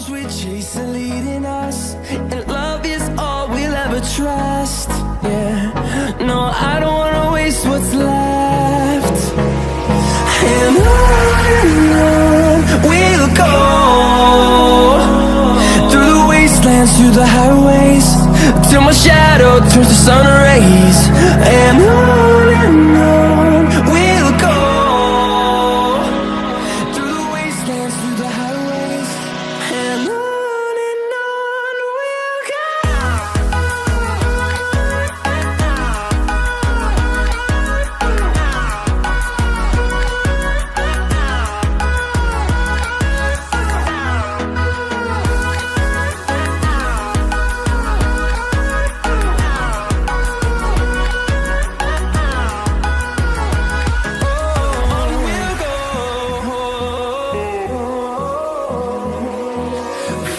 storms we chase are leading us, and love is all we'll ever trust. Yeah, no, I don't wanna waste what's left. And on we'll go, through the wastelands, through the highways, till my shadow turns to sun rays. And on we'll go, through the wastelands, through the highways, and on we'll go.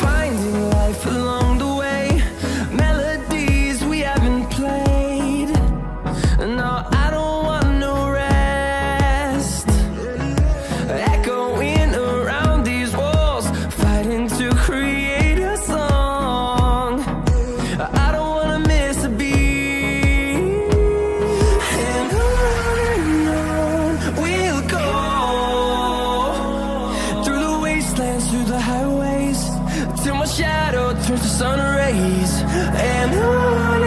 Finding life along the way, melodies we haven't played. No, I don't want no rest. Echoing around these walls, fighting to create a song. I don't wanna miss a beat. And on we'll go, through the wastelands, through the highways, till my shadow turns to sun rays. And on